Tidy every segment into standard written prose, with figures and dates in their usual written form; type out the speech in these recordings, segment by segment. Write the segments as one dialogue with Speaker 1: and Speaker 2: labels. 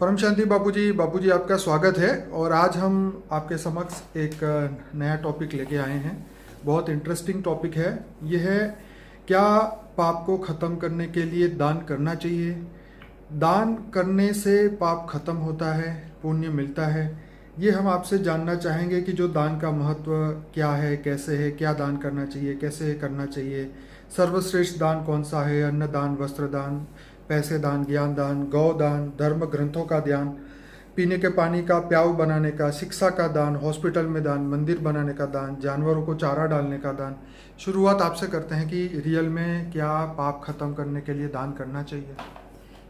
Speaker 1: परम शांति बापूजी आपका स्वागत है। और आज हम आपके समक्ष एक नया टॉपिक लेके आए हैं। बहुत इंटरेस्टिंग टॉपिक है। यह है, क्या पाप को ख़त्म करने के लिए दान करना चाहिए? दान करने से पाप खत्म होता है, पुण्य मिलता है। ये हम आपसे जानना चाहेंगे कि जो दान का महत्व क्या है, कैसे है, क्या दान करना चाहिए, कैसे करना चाहिए, सर्वश्रेष्ठ दान कौन सा है, अन्न दान, वस्त्र दान, पैसे दान, ज्ञान दान, गौ दान, धर्म ग्रंथों का दान, पीने के पानी का प्याऊ बनाने का, शिक्षा का दान, हॉस्पिटल में दान, मंदिर बनाने का दान, जानवरों को चारा डालने का दान। शुरुआत आपसे करते हैं कि रियल में क्या पाप खत्म करने के लिए दान करना चाहिए?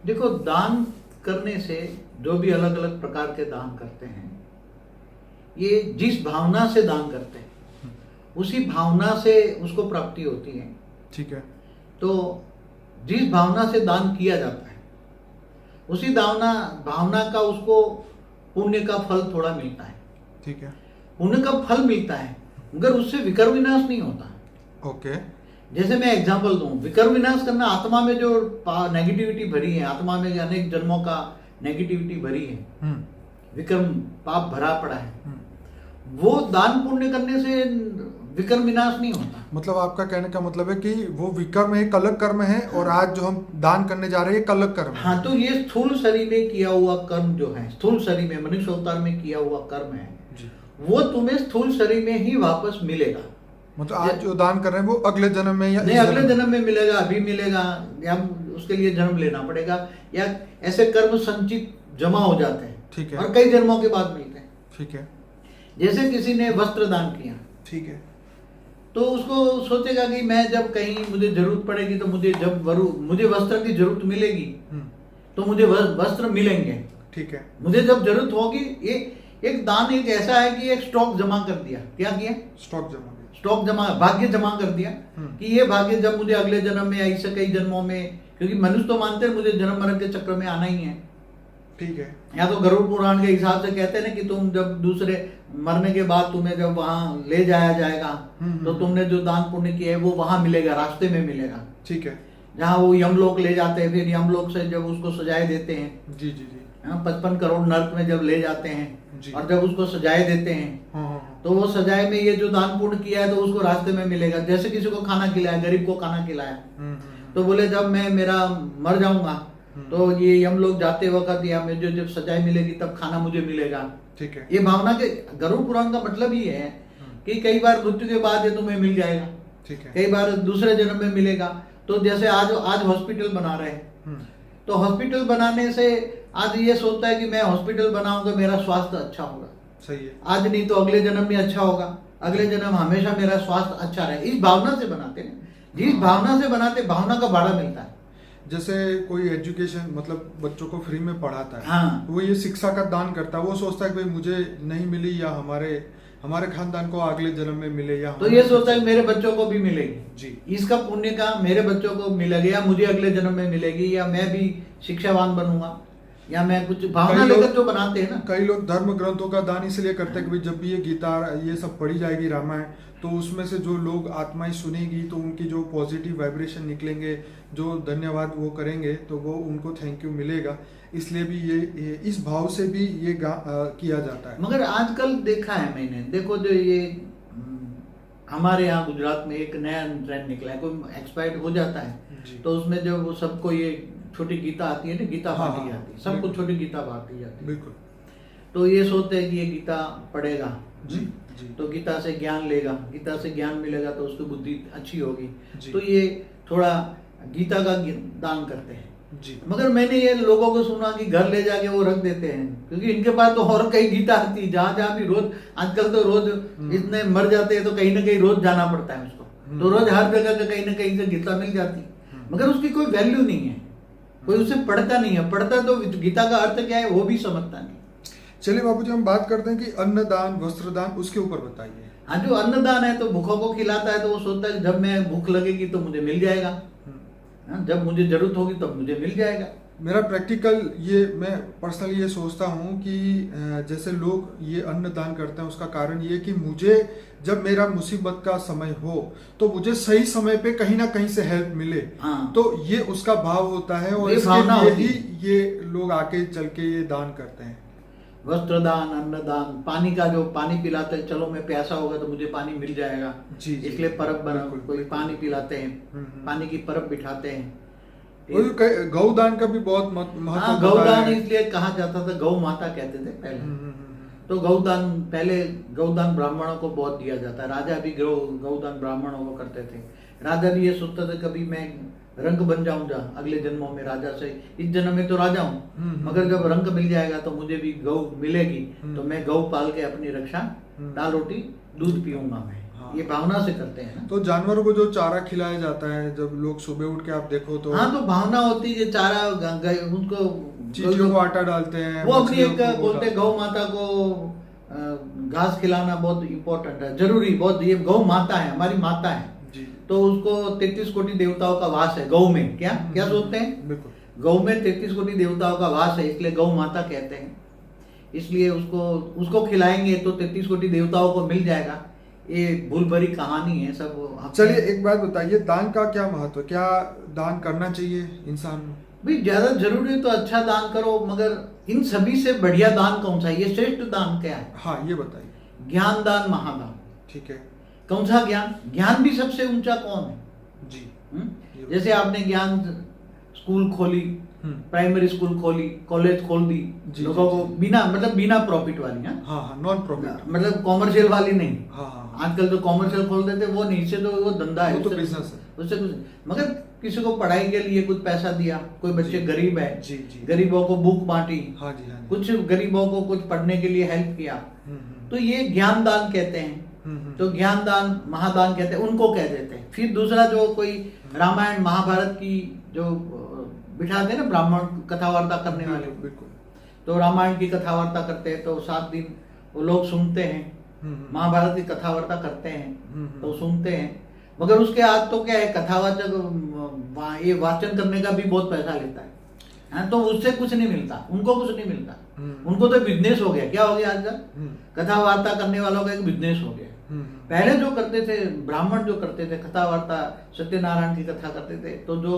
Speaker 2: देखो, दान करने से जो भी अलग अलग प्रकार के दान करते हैं, ये जिस भावना से दान करते हैं उसी भावना से उसको प्राप्ति होती है।
Speaker 1: ठीक है।
Speaker 2: तो जिस भावना से दान किया जाता है उसी भावना का उसको पुण्य का फल थोड़ा मिलता है।
Speaker 1: ठीक है।
Speaker 2: पुण्य का फल मिलता है मगर उससे विकर विनाश नहीं होता।
Speaker 1: ओके।
Speaker 2: जैसे मैं एग्जांपल दूं, विकर विनाश करना, आत्मा में जो नेगेटिविटी भरी है, आत्मा में अनेक जन्मों का नेगेटिविटी भरी है, विक्रम पाप भरा पड़ा है, वो दान पुण्य करने से विकर्म विनाश नहीं होता।
Speaker 1: मतलब आपका कहने का मतलब है कि वो विकर्म एक अलग कर्म है और आज जो हम दान करने जा रहे हैं एक अलग कर्म है।
Speaker 2: हाँ, तो ये स्थूल शरीर में किया हुआ कर्म जो है, स्थूल शरीर में मनुष्य अवतार में किया हुआ कर्म है जी, वो तुम्हें स्थूल शरीर में ही वापस मिलेगा।
Speaker 1: मतलब आज जो दान कर रहे हैं वो अगले जन्म में या
Speaker 2: नहीं, अगले जन्म में मिलेगा, अभी मिलेगा, या उसके लिए जन्म लेना पड़ेगा, या ऐसे कर्म संचित जमा हो जाते हैं। ठीक है। और कई जन्मों के बाद मिलते हैं। ठीक है। जैसे किसी ने वस्त्र दान किया, ठीक है, तो उसको सोचेगा कि मैं जब कहीं मुझे जरूरत पड़ेगी तो मुझे वस्त्र की जरूरत मिलेगी तो मुझे वस्त्र मिलेंगे। ठीक है। मुझे जब जरूरत होगी, ये एक दान एक ऐसा है कि एक स्टॉक जमा कर दिया। क्या किया? स्टॉक जमा, भाग्य जमा कर दिया कि ये भाग्य जब मुझे अगले जन्म में, ऐसे कई जन्मों में, क्योंकि मनुष्य तो मानते हैं मुझे जन्म मरण के चक्र में आना ही है। ठीक है। या तो गरुड़ पुराण के हिसाब से कहते हैं ना कि तुम जब दूसरे मरने के बाद तुम्हें जब वहां ले जाया जाएगा तो तुमने जो दान पुण्य किया है वो वहां मिलेगा, रास्ते में मिलेगा। ठीक है। जहाँ वो यमलोक ले जाते हैं, फिर यमलोक से जब उसको सजाए देते हैं, जी जी जी, 55 करोड़ नर्क में जब ले जाते हैं और जब उसको सजाए देते हैं तो वो सजाए में ये जो दान पुण्य किया है तो उसको रास्ते में मिलेगा। जैसे किसी को खाना खिलाया, गरीब को खाना खिलाया, तो बोले जब मैं मेरा मर जाऊंगा तो ये यमलोक जाते वक्त या मुझे जब सजाए मिलेगी तब खाना मुझे मिलेगा। ठीक है। ये भावना के गरुड़ पुराण का मतलब ही है कि कई बार मृत्यु के बाद ये तुम्हें मिल जाएगा। ठीक है। कई बार दूसरे जन्म में मिलेगा। तो जैसे आज हॉस्पिटल बना रहे हैं, तो हॉस्पिटल बनाने से आज ये सोचता है कि मैं हॉस्पिटल बनाऊंगा, मेरा स्वास्थ्य अच्छा होगा। सही है। आज नहीं तो अगले जन्म में अच्छा होगा, अगले जन्म हमेशा मेरा स्वास्थ्य अच्छा रहे। इस भावना से बनाते हैं। जिस भावना से बनाते, भावना का भाड़ा मिलता है।
Speaker 1: जैसे कोई एजुकेशन, मतलब बच्चों को फ्री में पढ़ाता है,
Speaker 2: हाँ,
Speaker 1: वो ये शिक्षा का दान करता है, वो सोचता है कि भाई मुझे नहीं मिली या हमारे खानदान को अगले जन्म में मिले, या
Speaker 2: तो ये सोचता है मेरे बच्चों को भी मिलेगी जी, इसका पुण्य का मेरे बच्चों को मिलेगा, या मुझे अगले जन्म में मिलेगी, या मैं भी शिक्षावान बनूंगा, या मैं कुछ भावना लेकर जो बनाते हैं ना।
Speaker 1: कई लोग धर्म ग्रंथों का दान इसलिए करते हैं कि भाई जब भी ये गीता ये सब पढ़ी जाएगी, रामायण, तो उसमें से जो लोग आत्माएं सुनेगी तो उनकी जो पॉजिटिव वाइब्रेशन निकलेंगे, जो धन्यवाद वो करेंगे तो वो उनको थैंक यू मिलेगा। इसलिए भी ये इस भाव से भी ये किया जाता है।
Speaker 2: मगर आजकल देखा है मैंने, देखो जो ये हमारे यहाँ गुजरात में एक नया ट्रेंड निकला है, कोई एक्सपायर्ड हो जाता है तो उसमें जो वो सबको ये छोटी गीता आती है ना, गीता बांटी जाती है, सबको छोटी गीता बांटी जाती है। बिल्कुल। तो ये सोचते हैं कि ये गीता पढ़ेगा जी, तो गीता से ज्ञान लेगा, गीता से ज्ञान मिलेगा तो उसकी बुद्धि अच्छी होगी, तो ये थोड़ा गीता का दान करते हैं जी। मगर मैंने ये लोगों को सुना कि घर ले जाके वो रख देते हैं, क्योंकि इनके पास तो और कई गीता आती है, जहाँ भी रोज, आजकल तो रोज इतने मर जाते हैं तो कहीं ना कहीं रोज जाना पड़ता है उसको, तो रोज हर जगह से कहीं ना कहीं से गीता मिल जाती है, मगर उसकी कोई वैल्यू नहीं है, कोई उसे पढ़ता नहीं है। पढ़ता तो गीता का अर्थ क्या है वो भी समझता नहीं।
Speaker 1: चलिए बाबूजी, हम बात करते हैं कि अन्नदान, वस्त्रदान, उसके ऊपर बताइए।
Speaker 2: हाँ, जो अन्नदान है तो भूखों को खिलाता है, तो वो सोचता है जब मैं भूख लगेगी तो मुझे मिल जाएगा, जब मुझे जरूरत होगी तब मुझे मिल जाएगा।
Speaker 1: मेरा प्रैक्टिकल ये, मैं पर्सनली ये सोचता हूँ कि जैसे लोग ये अन्न दान करते हैं, उसका कारण ये कि मुझे जब मेरा मुसीबत का समय हो तो मुझे सही समय पे कहीं ना कहीं से हेल्प मिले।
Speaker 2: हाँ।
Speaker 1: तो ये उसका भाव होता है और
Speaker 2: ये
Speaker 1: इसके
Speaker 2: भावना
Speaker 1: लिए
Speaker 2: होती
Speaker 1: ही
Speaker 2: है।
Speaker 1: ये लोग आके चल के ये दान करते हैं।
Speaker 2: वस्त्र दान, अन्न दान, पानी का जो पानी पिलाते हैं, चलो मैं प्यासा होगा तो मुझे पानी मिल जाएगा,
Speaker 1: जी, जी,
Speaker 2: इसलिए परब बना,
Speaker 1: बिल्कुल,
Speaker 2: कोई
Speaker 1: बिल्कुल।
Speaker 2: पानी पिलाते हैं, पानी की परब बिठाते हैं।
Speaker 1: और गौदान का भी बहुत महत्व
Speaker 2: हाँ,
Speaker 1: बताया
Speaker 2: गौदान
Speaker 1: है।
Speaker 2: इसलिए कहा जाता था, गौ माता कहते थे पहले।
Speaker 1: हम्म, हम्म, हम्म,
Speaker 2: तो गौदान, पहले गौदान ब्राह्मणों को बहुत दिया जाता है। राजा भी गौदान ब्राह्मणों को करते थे। राजा भी ये सोचता था कभी मैं रंक बन जाऊंगा अगले जन्मों में राजा से, इस जन्म में तो राजा हूँ, मगर जब रंक मिल जाएगा तो मुझे भी गौ मिलेगी, तो मैं गौ पाल के अपनी रक्षा, दाल रोटी दूध पीऊंगा मैं।
Speaker 1: हाँ।
Speaker 2: ये भावना से करते हैं ना।
Speaker 1: तो जानवरों को जो चारा खिलाया जाता है, जब लोग सुबह उठ के आप देखो तो
Speaker 2: हाँ, तो भावना होती है, चारा उनको
Speaker 1: चींटियों को आटा डालते हैं,
Speaker 2: वो अपनी
Speaker 1: मछलियों
Speaker 2: एक
Speaker 1: को
Speaker 2: बोलते हैं, गौ माता को घास खिलाना बहुत इम्पोर्टेंट है, जरूरी बहुत। ये गौ माता है, हमारी माता है
Speaker 1: जी।
Speaker 2: तो उसको 33 कोटि देवताओं का वास है गौ में। क्या क्या सोचते हैं?
Speaker 1: बिल्कुल,
Speaker 2: गौ में 33 कोटि देवताओं का वास है, इसलिए गौ माता कहते हैं। इसलिए उसको खिलाएंगे तो 33 कोटि देवताओं को मिल जाएगा। ये भूल भरी कहानी है सब।
Speaker 1: चलिए एक बात बताइए, दान का क्या महत्व है? क्या दान करना चाहिए इंसान को?
Speaker 2: भाई ज्यादा जरूरी है तो अच्छा दान करो, मगर इन सभी से बढ़िया दान कौन सा है? ये श्रेष्ठ दान क्या है?
Speaker 1: हाँ, ये बताइए।
Speaker 2: ज्ञान दान, महादान।
Speaker 1: ठीक है।
Speaker 2: कौन सा ज्ञान? ज्ञान भी सबसे ऊंचा कौन है?
Speaker 1: जी।
Speaker 2: जैसे आपने ज्ञान स्कूल खोली, प्राइमरी स्कूल खोली, कॉलेज खोल दी, लोगों को बिना प्रॉफिट वाली।
Speaker 1: हाँ, नॉन प्रॉफिट,
Speaker 2: मतलब कॉमर्शियल वाली नहीं।
Speaker 1: हाँ।
Speaker 2: आजकल तो कॉमर्शियल खोल देते, वो नहीं, इससे तो वो धंधा है,
Speaker 1: वो तो बिजनेस है,
Speaker 2: उससे कुछ। मगर किसी को पढ़ाई के लिए कुछ पैसा दिया, कोई बच्चे गरीब है,
Speaker 1: जी, जी,
Speaker 2: गरीबों को बुक बांटी,
Speaker 1: हाँ जी, हाँ जी।
Speaker 2: कुछ गरीबों को कुछ पढ़ने के लिए हेल्प किया, तो ये ज्ञान दान कहते हैं। तो ज्ञान दान, महादान कहते हैं, उनको कह देते हैं। फिर दूसरा जो कोई रामायण महाभारत की जो बिठाते हैं ना ब्राह्मण कथा वार्ता करने वाले,
Speaker 1: बिल्कुल।
Speaker 2: तो रामायण की कथा वार्ता करते हैं तो 7 दिन वो लोग सुनते हैं। महाभारत की कथा वार्ता करते हैं तो सुनते हैं। मगर उसके आज तो क्या है, कथावाचक ये वाचन करने का भी बहुत पैसा लेता है, तो उससे कुछ नहीं मिलता, उनको कुछ नहीं मिलता। उनको तो बिजनेस हो गया। क्या हो गया आजकल? कथा वार्ता करने वालों का एक बिजनेस हो गया। पहले जो करते थे ब्राह्मण, जो करते थे कथा वार्ता, सत्यनारायण की कथा करते थे, तो जो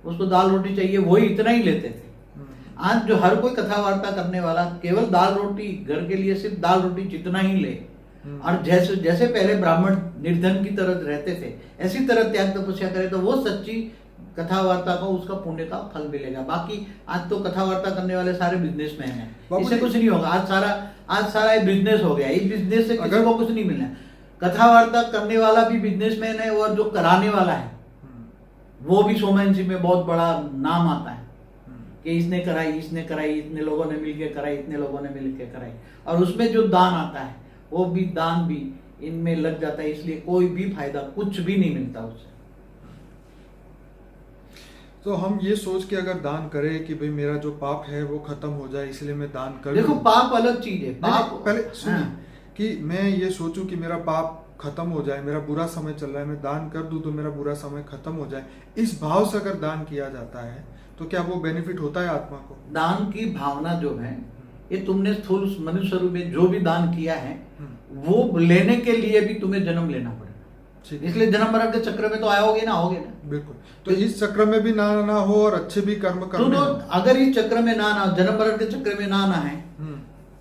Speaker 2: उसको दाल रोटी चाहिए वही इतना ही लेते थे। आज जो हर कोई कथा वार्ता करने वाला केवल दाल रोटी, घर के लिए सिर्फ दाल रोटी जितना ही ले। और जैसे पहले ब्राह्मण निर्धन की तरह रहते थे, ऐसी तरह त्याग तपस्या करे तो वो सच्ची कथा वार्ता को उसका पुण्य का फल मिलेगा। बाकी आज तो कथा वार्ता करने वाले सारे बिजनेसमैन हैं, इससे कुछ नहीं होगा। आज सारा ये बिजनेस हो गया। इस बिजनेस से किसी को कुछ नहीं मिलना है। कथा वार्ता करने वाला भी बिजनेसमैन है, और जो कराने वाला है वो भी शोमैनशिप में बहुत बड़ा नाम आता है कि इसने कराई, इतने लोगों ने मिलकर कराई, इतने लोगों ने मिलकर कराई। और उसमें जो दान आता है वो भी दान भी इनमें लग जाता है, इसलिए कोई भी फायदा कुछ भी नहीं मिलता उससे।
Speaker 1: तो हम ये सोच के अगर दान करें कि भाई मेरा जो पाप है वो खत्म हो जाए, इसलिए मैं दान कर
Speaker 2: देखो, पाप अलग चीज है। पाप
Speaker 1: पहले सुनिए, कि मैं ये सोचूं कि मेरा पाप खत्म हो जाए, मेरा बुरा समय चल रहा है, मैं दान कर दूं तो मेरा बुरा समय खत्म हो जाए, इस भाव से अगर दान किया जाता है तो क्या वो बेनिफिट होता है आत्मा को?
Speaker 2: दान की भावना जो है, ये तुमने स्थूल मनुष्य रूप में जो भी दान किया है वो लेने के लिए भी तुम्हें जन्म लेना पड़ेगा। इसलिए जन्म मरण के चक्र में तो आओगे ना।
Speaker 1: बिल्कुल। तो इस चक्र में भी ना हो और अच्छे भी कर्म करने
Speaker 2: तो अगर इस चक्र में ना जन्म मरण के चक्र में ना है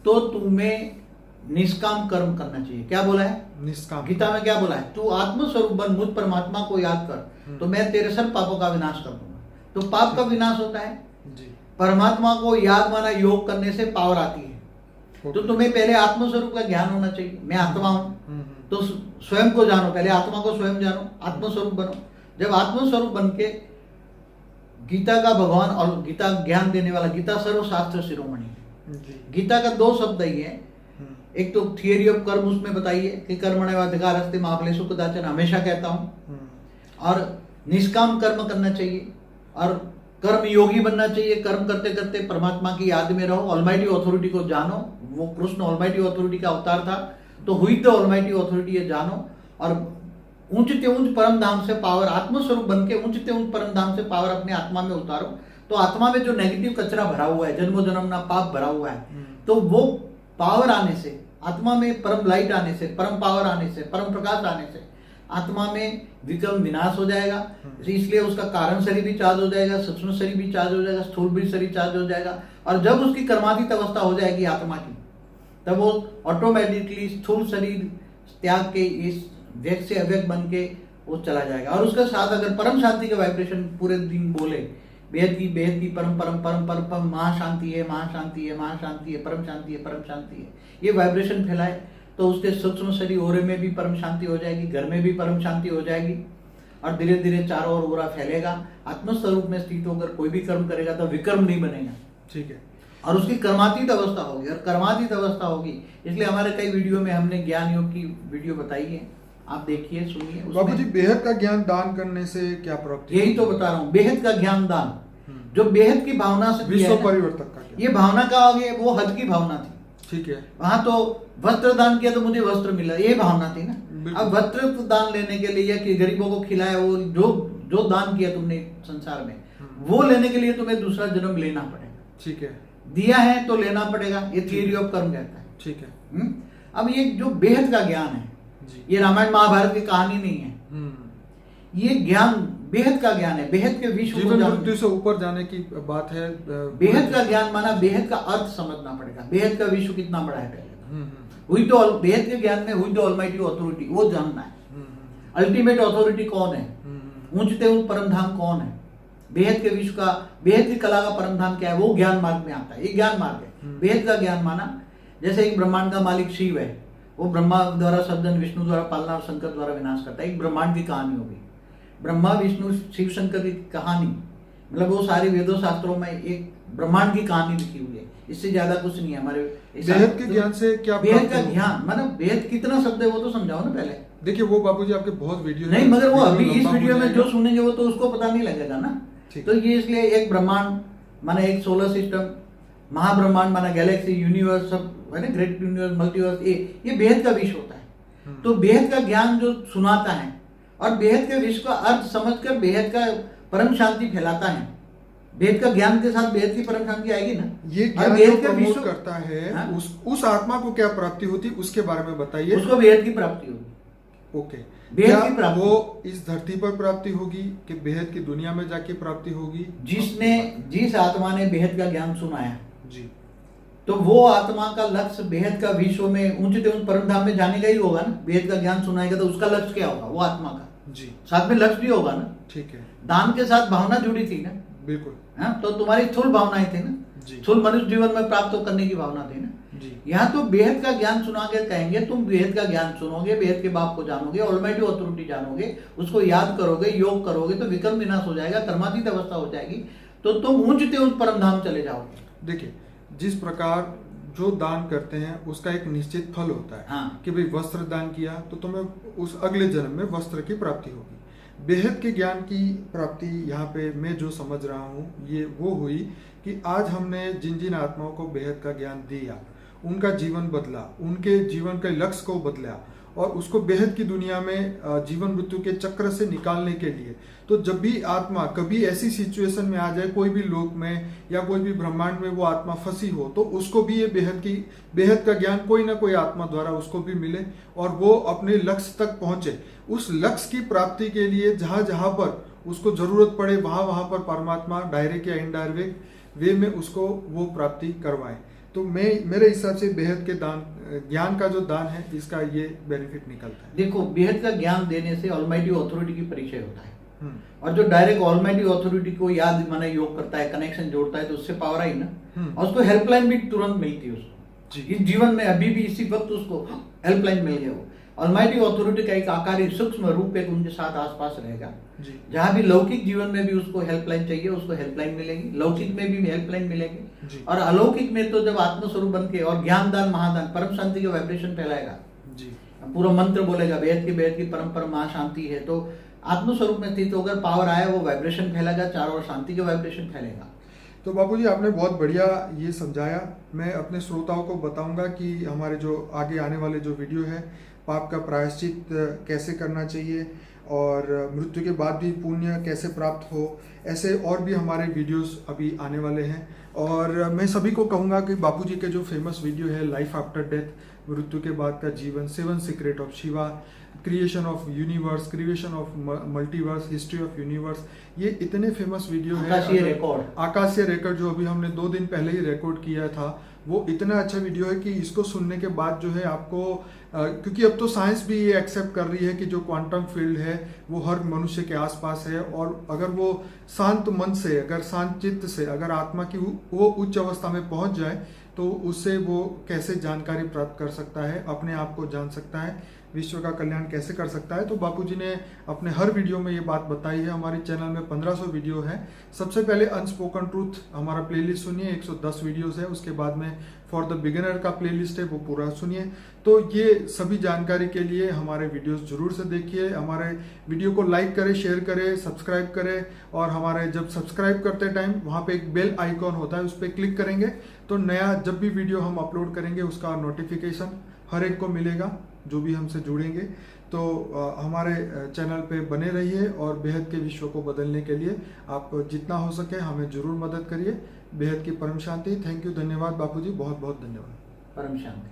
Speaker 2: तो तुम्हें निष्काम कर्म करना चाहिए। क्या बोला है
Speaker 1: निष्काम?
Speaker 2: गीता में क्या बोला है? तू आत्मस्वरूप बन, मुझ परमात्मा को याद कर, तो मैं तेरे सब पापों का विनाश कर दूंगा। तो पाप का विनाश होता है
Speaker 1: जी।
Speaker 2: परमात्मा को याद माना योग करने से पावर आती है। तो तुम्हें पहले आत्मस्वरूप का ज्ञान होना चाहिए। मैं आत्मा हूं, तो स्वयं को जानो, पहले आत्मा को स्वयं जानो, आत्मस्वरूप बनो। जब आत्मस्वरूप बन के गीता का भगवान और गीता ज्ञान देने वाला, गीता सर्वशास्त्र शिरोमणि है। गीता का 2 शब्द ही है, एक तो थियरी ऑफ कर्म उसमें बताइए कि कर्मण्येवाधिकारस्ते मा फलेषु कदाचन, हमेशा कहता हूं। और निष्काम कर्म करना चाहिए और कर्म योगी बनना चाहिए। कर्म करते करते परमात्मा की याद में रहो, ऑलमाइटी ऑथोरिटी को जानो। वो कृष्ण ऑलमाइटी ऑथोरिटी का अवतार था, तो हुई तो ऑलमाइटी ऑथोरिटी ये जानो। और ऊंचते ऊंच परम धाम से पावर, आत्मस्वरूप बन के ऊंचते ऊंच परम धाम से पावर अपने आत्मा में उतारो। तो आत्मा में जो नेगेटिव कचरा भरा हुआ है, जन्मों जन्म ना पाप भरा हुआ है, तो वो पावर आने से, आत्मा में परम लाइट आने से, परम पावर आने से, परम प्रकाश आने से आत्मा में विकर्म विनाश हो जाएगा। इसलिए उसका कारण शरीर भी चार्ज हो जाएगा, सूक्ष्म शरीर भी चार्ज हो जाएगा, स्थूल भी शरीर चार्ज हो जाएगा। और जब उसकी कर्मातीत अवस्था हो जाएगी आत्मा की, तब वो ऑटोमेटिकली स्थूल शरीर त्याग के इस व्यक्त से अव्यक्त बन के वो चला जाएगा। और उसके साथ अगर परम शांति का वाइब्रेशन पूरे दिन बोले, बेहद की परम परम परम परम परम महाशांति है, महाशांति है, महाशांति है, परम शांति है, परम शांति है, ये वाइब्रेशन फैलाए, तो उसके सूक्ष्म शरीर ओरे में भी परम शांति हो जाएगी, घर में भी परम शांति हो जाएगी। और धीरे धीरे चारों ओर ओरा फैलेगा। आत्मस्वरूप में स्थित होकर कोई भी कर्म करेगा तो विकर्म नहीं बनेगा।
Speaker 1: ठीक है।
Speaker 2: और उसकी कर्मातीत अवस्था होगी, और कर्मातीत अवस्था होगी, इसलिए हमारे कई वीडियो में हमने ज्ञान योग की वीडियो बताई है, आप देखिए सुनिए।
Speaker 1: बाबूजी, बेहद का ज्ञान दान करने से क्या प्राप्ति?
Speaker 2: यही तो बता रहा हूँ, बेहद का ज्ञान दान, जो बेहद की भावना से
Speaker 1: विश्व परिवर्तक का,
Speaker 2: ये भावना का हो गया, वो हद की भावना थी।
Speaker 1: ठीक है।
Speaker 2: वहां तो वस्त्र दान किया तो मुझे वस्त्र मिला, ये भावना थी ना। अब वस्त्र दान लेने के लिए, कि गरीबों को खिलाया, वो जो दान किया तुमने संसार में, वो लेने के लिए तुम्हें दूसरा जन्म लेना पड़ेगा।
Speaker 1: ठीक है।
Speaker 2: दिया है तो लेना पड़ेगा, ये थियरी ऑफ कर्म कहता है।
Speaker 1: ठीक है।
Speaker 2: अब ये जो बेहद का ज्ञान है, ये रामायण महाभारत की कहानी नहीं है, ये ज्ञान बेहद का ज्ञान है। बेहद के विश्व
Speaker 1: जीवन मृत्यु से ऊपर जाने की बात है।
Speaker 2: बेहद का ज्ञान माना बेहद का अर्थ समझना पड़ेगा। बेहद का विश्व कितना बड़ा है पहले, हुई तो बेहद के ज्ञान में हुई तो ऑलमाइटी अथॉरिटी, वो जानना है। अल्टीमेट अथॉरिटी कौन है, ऊंचते ऊंच परम धाम कौन है, बेहद के विश्व का, बेहद की कला का परम धाम क्या है, वो ज्ञान मार्ग में आता है। ये ज्ञान मार्ग है। बेहद का ज्ञान माना जैसे एक ब्रह्मांड का मालिक शिव है, वो ब्रह्मा द्वारा सर्जन, विष्णु द्वारा पालना और शंकर द्वारा विनाश करता है। एक ब्रह्मांड की कहानी होगी, ब्रह्मा विष्णु शिव शंकर की कहानी, मतलब वो सारे वेदों शास्त्रों में एक ब्रह्मांड की कहानी लिखी हुई है। इससे ज्यादा कुछ नहीं है हमारे।
Speaker 1: बेहद के ज्ञान से क्या?
Speaker 2: बेहद का ज्ञान मतलब बेहद कितना शब्द है वो तो समझाओ ना पहले।
Speaker 1: देखिए वो बाबूजी आपके बहुत वीडियो
Speaker 2: नहीं, मगर वो अभी इस वीडियो में जो सुनेंगे वो तो उसको पता नहीं लगेगा ना। तो ये इसलिए एक ब्रह्मांड माना एक सोलर सिस्टम, महाब्रह्मांड माना गैलेक्सी, यूनिवर्स, सब है ना, ग्रेट यूनिवर्स, मल्टीवर्स, ये बेहद का विश्व होता है। तो बेहद का ज्ञान जो सुनाता है और बेहद के विश्व का अर्थ समझकर बेहद का परम शांति फैलाता है, बेहद का ज्ञान के साथ बेहद की परम शांति आएगी ना।
Speaker 1: ये ज्ञान जो प्रमोट करता है, उस आत्मा को क्या प्राप्ति होती, उसके बारे में बताइए।
Speaker 2: उसको बेहद की प्राप्ति होगी।
Speaker 1: ओके।
Speaker 2: बेहद की प्राप्ति
Speaker 1: वो इस धरती पर प्राप्ति होगी कि बेहद की दुनिया में जाके प्राप्ति होगी?
Speaker 2: जिस आत्मा ने बेहद का ज्ञान सुनाया
Speaker 1: जी,
Speaker 2: तो वो आत्मा का लक्ष्य बेहद का विश्व में ऊंचे परम धाम में जाने का ही होगा ना। बेहद का ज्ञान सुनाएगा तो उसका लक्ष्य क्या होगा, वो आत्मा का
Speaker 1: जी,
Speaker 2: साथ में लक्ष्य भी होगा ना।
Speaker 1: ठीक है।
Speaker 2: दान के साथ भावना जुड़ी थी ना।
Speaker 1: बिल्कुल।
Speaker 2: हाँ, तो तुम्हारी स्थूल भावनाएं थी ना, स्थूल मनुष्य जीवन में प्राप्त करने की भावना थी ना। यहाँ तो बेहद का ज्ञान सुना के कहेंगे, तुम बेहद का ज्ञान सुनोगे, बेहद के बाप को जानोगे, ऑलमाइटी अथॉरिटी जानोगे, उसको याद करोगे, योग करोगे तो विकर्म विनाश हो जाएगा, कर्मातीत अवस्था हो जाएगी, तो तुम ऊंचते ऊंच परम धाम चले जाओगे।
Speaker 1: देखिए जिस प्रकार जो दान करते हैं उसका एक निश्चित फल होता है।
Speaker 2: हाँ।
Speaker 1: कि भाई वस्त्र दान किया तो तुम्हें उस अगले जन्म में वस्त्र की प्राप्ति होगी। बेहद के ज्ञान की प्राप्ति यहाँ पे मैं जो समझ रहा हूँ ये वो हुई कि आज हमने जिन जिन आत्माओं को बेहद का ज्ञान दिया, उनका जीवन बदला, उनके जीवन के लक्ष्य को बदला और उसको बेहद की दुनिया में जीवन मृत्यु के चक्र से निकालने के लिए। तो जब भी आत्मा कभी ऐसी सिचुएशन में आ जाए, कोई भी लोक में या कोई भी ब्रह्मांड में वो आत्मा फंसी हो, तो उसको भी ये बेहद का ज्ञान कोई ना कोई आत्मा द्वारा उसको भी मिले और वो अपने लक्ष्य तक पहुंचे। उस लक्ष्य की प्राप्ति के लिए जहां जहां पर उसको जरूरत पड़े वहां पर परमात्मा डायरेक्ट या इनडायरेक्ट वे में उसको वो प्राप्ति करवाए। तो मेरे हिसाब से बेहद के दान, ज्ञान का जो दान है, इसका ये बेनिफिट निकलता है।
Speaker 2: देखो बेहद का ज्ञान देने से ऑलमाइटी अथॉरिटी की परिचय होता है और जो डायरेक्ट ऑलमाइटी अथॉरिटी को याद माना योग करता है, कनेक्शन जोड़ता है, तो उससे पावर आई ना। और उसको हेल्पलाइन भी तुरंत मिलती है उसको। इस जीवन में अभी भी इसी वक्त उसको हेल्पलाइन मिल गया। वो ऑलमाइटी अथॉरिटी का एक आकारी सूक्ष्म रूप एक उनके साथ आसपास रहेगा। जहां भी लौकिक जीवन में भी उसको हेल्पलाइन चाहिए, उसको हेल्पलाइन मिलेगी, लौकिक में भी हेल्पलाइन मिलेगी और अलौकिक में तो जब आत्मस्वरूप बन के और ज्ञान दान महादान परम शांति का वाइब्रेशन फैलाएगा, पूरा मंत्र बोलेगा बेहद की परम परम महाशांति है, तो आत्मस्वरूप में स्थित होकर पावर आया, वो वाइब्रेशन फैलेगा, चारों ओर शांति का वाइब्रेशन फैलेगा।
Speaker 1: तो बाबूजी आपने बहुत बढ़िया ये समझाया। मैं अपने श्रोताओं को बताऊंगा कि हमारे जो आगे आने वाले जो वीडियो है, पाप का प्रायश्चित कैसे करना चाहिए और मृत्यु के बाद भी पुण्य कैसे प्राप्त हो, ऐसे और भी हमारे वीडियोस अभी आने वाले हैं। और मैं सभी को कहूँगा कि बापूजी के जो फेमस वीडियो है लाइफ आफ्टर डेथ, मृत्यु के बाद का जीवन, 7 secret of Shiva, creation of universe, creation of multiverse, history of universe, ये इतने फेमस वीडियो है। आकाशीय रिकॉर्ड जो अभी हमने 2 दिन पहले ही रिकॉर्ड किया था, वो इतना अच्छा वीडियो है कि इसको सुनने के बाद जो है आपको क्योंकि अब तो साइंस भी ये एक्सेप्ट कर रही है कि जो क्वांटम फील्ड है वो हर मनुष्य के आसपास है, और अगर वो शांत मन से, अगर शांत चित्त से, अगर आत्मा की वो उच्च अवस्था में पहुंच जाए तो उससे वो कैसे जानकारी प्राप्त कर सकता है, अपने आप को जान सकता है, विश्व का कल्याण कैसे कर सकता है। तो बापूजी ने अपने हर वीडियो में ये बात बताई है। हमारे चैनल में 1500 वीडियो है। सबसे पहले अनस्पोकन ट्रूथ हमारा प्लेलिस्ट सुनिए, 110 वीडियोस है। उसके बाद में फॉर द बिगिनर का प्लेलिस्ट है, वो पूरा सुनिए। तो ये सभी जानकारी के लिए हमारे वीडियोस जरूर से देखिए। हमारे वीडियो को लाइक करें, शेयर करें, सब्सक्राइब करें, और हमारे जब सब्सक्राइब करते टाइम वहाँ पे एक बेल आइकॉन होता है, उस पर क्लिक करेंगे तो नया जब भी वीडियो हम अपलोड करेंगे उसका नोटिफिकेशन हर एक को मिलेगा जो भी हमसे जुड़ेंगे। तो हमारे चैनल पे बने रहिए और बेहद के विश्व को बदलने के लिए आप जितना हो सके हमें जरूर मदद करिए। बेहद की परम शांति। थैंक यू, धन्यवाद बापूजी, बहुत बहुत धन्यवाद।
Speaker 2: परम शांति।